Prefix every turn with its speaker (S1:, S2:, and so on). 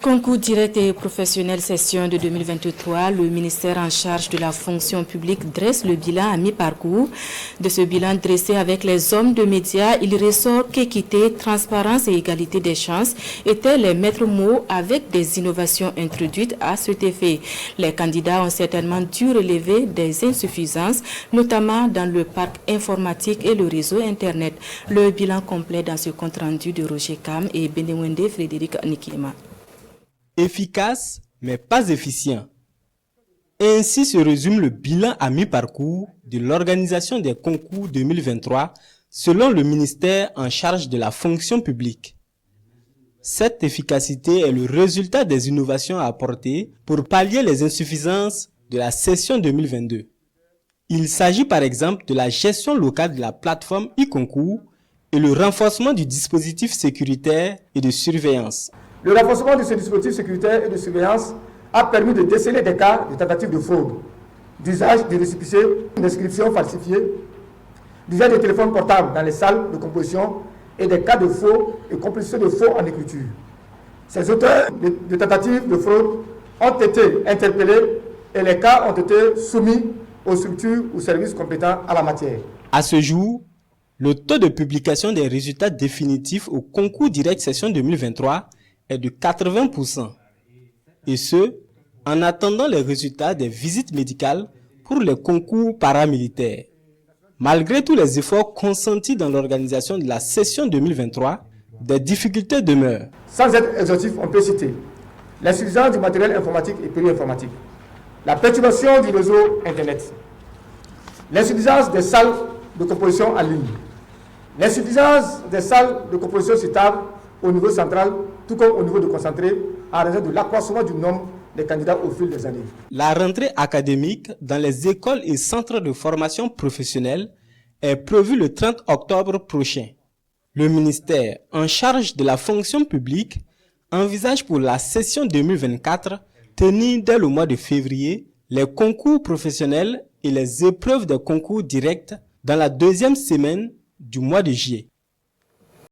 S1: Concours direct et professionnel session de 2023, le ministère en charge de la fonction publique dresse le bilan à mi-parcours. De ce bilan dressé avec les hommes de médias, il ressort qu'équité, transparence et égalité des chances étaient les maîtres mots avec des innovations introduites à cet effet. Les candidats ont certainement dû relever des insuffisances, notamment dans le parc informatique et le réseau Internet. Le bilan complet dans ce compte-rendu de Roger Cam et Benewende Frédéric Nikima.
S2: Efficace, mais pas efficient. Ainsi se résume le bilan à mi-parcours de l'organisation des concours 2023 selon le ministère en charge de la fonction publique. Cette efficacité est le résultat des innovations apportées pour pallier les insuffisances de la session 2022. Il s'agit par exemple de la gestion locale de la plateforme e-concours et le renforcement du dispositif sécuritaire et de surveillance.
S3: Le renforcement de ce dispositif sécuritaire et de surveillance a permis de déceler des cas de tentatives de fraude, d'usage de récépissés, d'inscriptions falsifiées, d'usage de téléphones portables dans les salles de composition et des cas de faux et complicité de faux en écriture. Ces auteurs de tentatives de fraude ont été interpellés et les cas ont été soumis aux structures ou services compétents à la matière.
S2: À ce jour, le taux de publication des résultats définitifs au concours direct session 2023 est de 80%, et ce, en attendant les résultats des visites médicales pour les concours paramilitaires. Malgré tous les efforts consentis dans l'organisation de la session 2023, des difficultés demeurent.
S3: Sans être exhaustif, on peut citer l'insuffisance du matériel informatique et péri-informatique, la perturbation du réseau Internet, l'insuffisance des salles de composition en ligne, l'insuffisance des salles de composition sur table au niveau central, tout comme au niveau de concentré, en raison de l'accroissement du nombre des candidats au fil des années.
S2: La rentrée académique dans les écoles et centres de formation professionnelle est prévue le 30 octobre prochain. Le ministère en charge de la fonction publique envisage pour la session 2024 tenir dès le mois de février les concours professionnels et les épreuves des concours directs dans la deuxième semaine du mois de juillet.